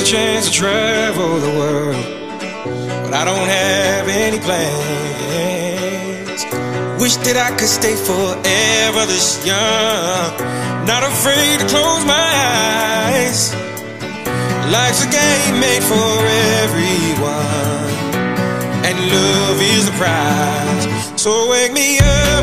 chance to travel the world, but I don't have any plans. Wish that I could stay forever this young, not afraid to close my eyes. Life's a game made for everyone, and love is the prize. So wake me up